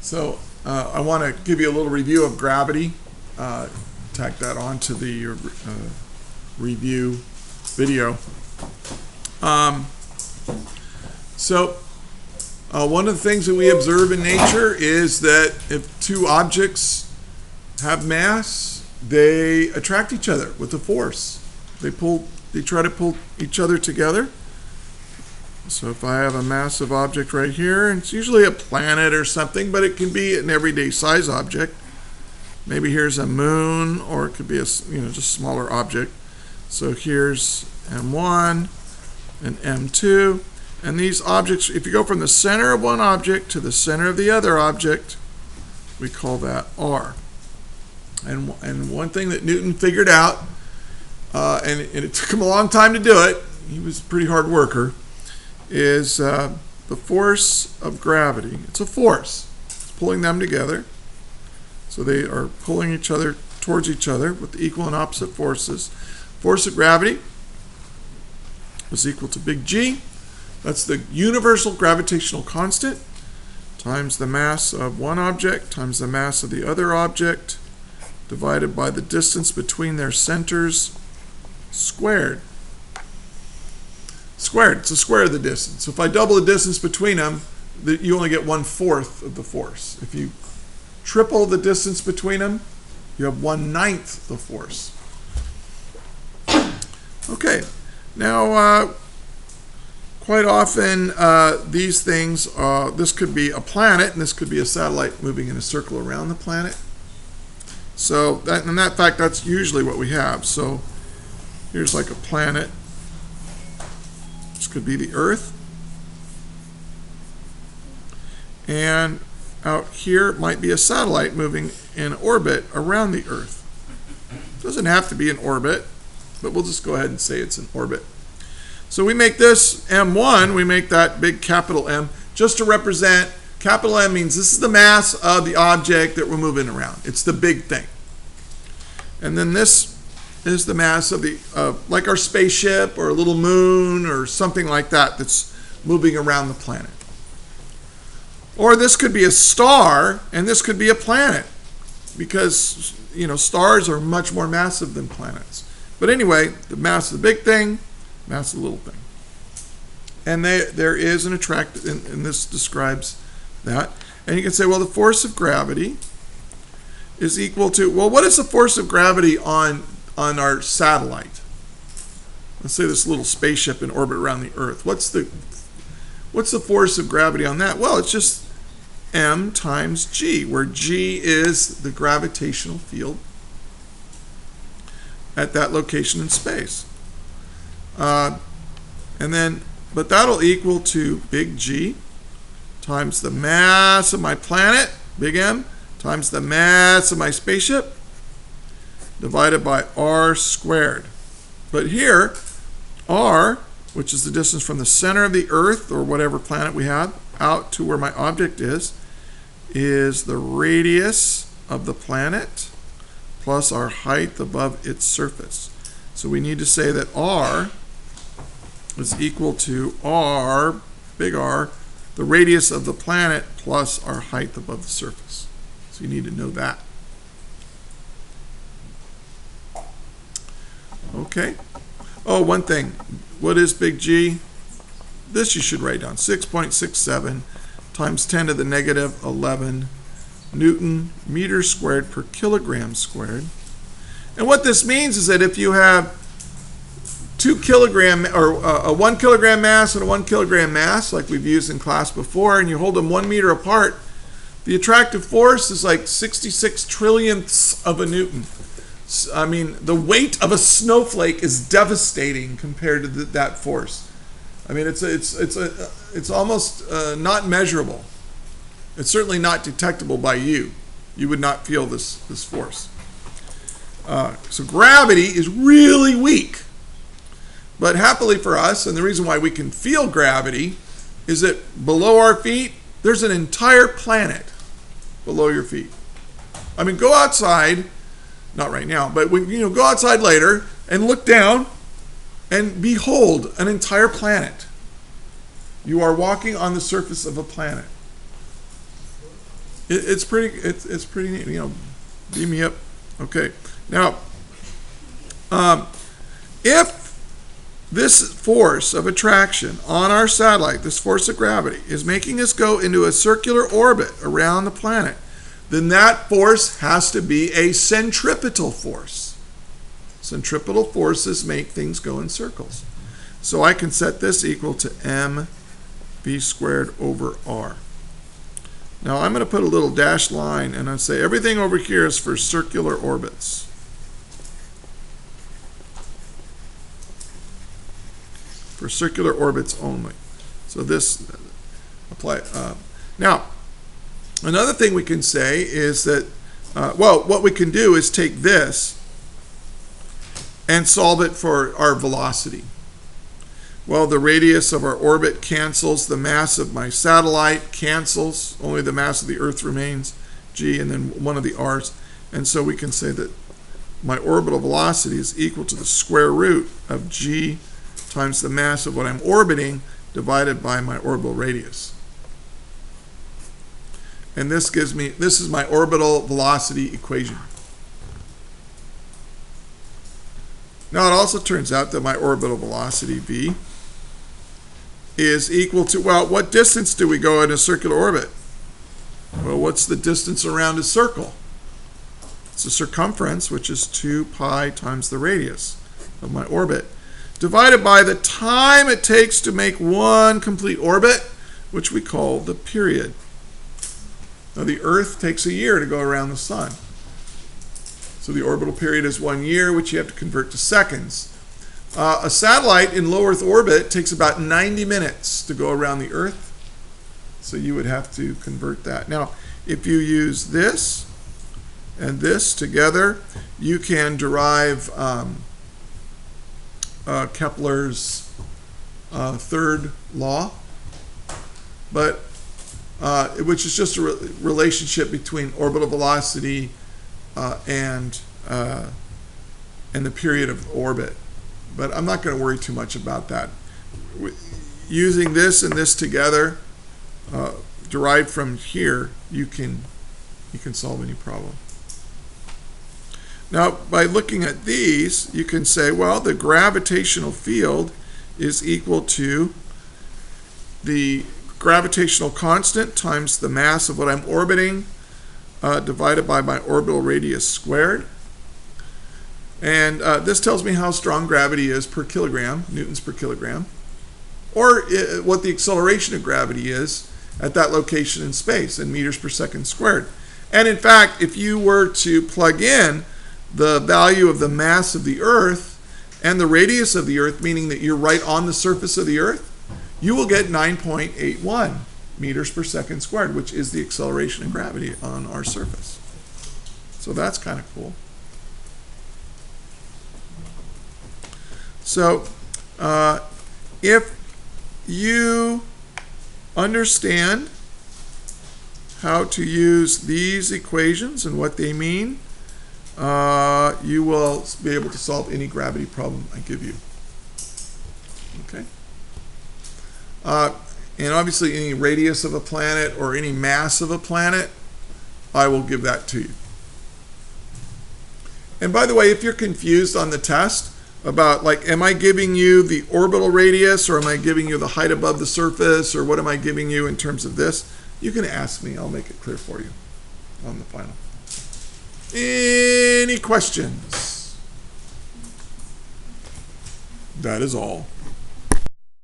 So I want to give you a little review of gravity. Tack that on to the review video. One of the things that we observe in nature is that if two objects have mass, they attract each other with a force. They try to pull each other together. So if I have a massive object right here, and it's usually a planet or something, but it can be an everyday size object. Maybe here's a moon, or it could be a just smaller object. So here's M1 and M2, and these objects, if you go from the center of one object to the center of the other object, we call that R. And one thing that Newton figured out, and it took him a long time to do it, he was a pretty hard worker, is the force of gravity. It's a force. It's pulling them together. So they are pulling each other towards each other with equal and opposite forces. Force of gravity is equal to big G. That's the universal gravitational constant times the mass of one object times the mass of the other object divided by the distance between their centers squared. It's a square of the distance. So if I double the distance between them, you only get 1/4 of the force. If you triple the distance between them, you have 1/9 the force. Okay, now quite often these things, this could be a planet and this could be a satellite moving in a circle around the planet. So in that fact, that's usually what we have. So here's like a planet. This could be the Earth. And out here might be a satellite moving in orbit around the Earth. It doesn't have to be in orbit, but we'll just go ahead and say it's in orbit. So we make this M1, we make that big capital M, just to represent, capital M means this is the mass of the object that we're moving around. It's the big thing. And then this is the mass of the, like our spaceship or a little moon or something like that that's moving around the planet. Or this could be a star and this could be a planet because, stars are much more massive than planets. But anyway, the mass of the big thing, mass of the little thing. And there is an attraction, and this describes that. And you can say, well, the force of gravity is equal to, well, what is the force of gravity on our satellite? Let's say this little spaceship in orbit around the Earth. What's the force of gravity on that? Well, it's just M times G, where G is the gravitational field at that location in space. But that'll equal to big G times the mass of my planet, big M, times the mass of my spaceship, divided by R squared. But here, R, which is the distance from the center of the Earth, or whatever planet we have, out to where my object is the radius of the planet plus our height above its surface. So we need to say that R is equal to R, big R, the radius of the planet plus our height above the surface. So you need to know that. Okay. Oh, one thing. What is big G? This you should write down. 6.67 times 10 to the negative 11 Newton meters squared per kilogram squared. And what this means is that if you have 2 kilogram or a 1 kilogram mass and a 1 kilogram mass, like we've used in class before, and you hold them 1 meter apart, the attractive force is like 66 trillionths of a Newton. I mean, the weight of a snowflake is devastating compared to that force. I mean, it's almost not measurable. It's certainly not detectable by you. You would not feel this force. So gravity is really weak. But happily for us, and the reason why we can feel gravity is that below our feet, there's an entire planet below your feet. I mean, go outside. Not right now, but go outside later and look down and behold an entire planet. You are walking on the surface of a planet. It's pretty neat. Beam me up. Okay. Now, if this force of attraction on our satellite, this force of gravity, is making us go into a circular orbit around the planet, then that force has to be a centripetal force. Centripetal forces make things go in circles. So I can set this equal to mv squared over r. Now I'm going to put a little dashed line and I'll say everything over here is for circular orbits. For circular orbits only. So this apply. Now, another thing we can say is that, what we can do is take this and solve it for our velocity. Well, the radius of our orbit cancels, the mass of my satellite cancels, only the mass of the Earth remains, g, and then one of the r's. And so we can say that my orbital velocity is equal to the square root of g times the mass of what I'm orbiting divided by my orbital radius. And this is my orbital velocity equation. Now it also turns out that my orbital velocity v is equal to, well, what distance do we go in a circular orbit? Well, what's the distance around a circle? It's the circumference, which is 2 pi times the radius of my orbit, divided by the time it takes to make one complete orbit, which we call the period. Now, the Earth takes a year to go around the sun. So the orbital period is 1 year, which you have to convert to seconds. A satellite in low Earth orbit takes about 90 minutes to go around the Earth. So you would have to convert that. Now, if you use this and this together, you can derive Kepler's third law, but which is just a relationship between orbital velocity and the period of orbit. But I'm not going to worry too much about that. Using this and this together, derived from here, you can solve any problem. Now, by looking at these, you can say, well, the gravitational field is equal to the gravitational constant times the mass of what I'm orbiting divided by my orbital radius squared. And this tells me how strong gravity is per kilogram, newtons per kilogram, or what the acceleration of gravity is at that location in space in meters per second squared. And in fact, if you were to plug in the value of the mass of the Earth and the radius of the Earth, meaning that you're right on the surface of the Earth, you will get 9.81 meters per second squared, which is the acceleration of gravity on our surface. So that's kind of cool. So if you understand how to use these equations and what they mean, you will be able to solve any gravity problem I give you. Okay? And obviously any radius of a planet or any mass of a planet, I will give that to you. And by the way, if you're confused on the test about, like, am I giving you the orbital radius or am I giving you the height above the surface or what am I giving you in terms of this, you can ask me. I'll make it clear for you on the final. Any questions? That is all.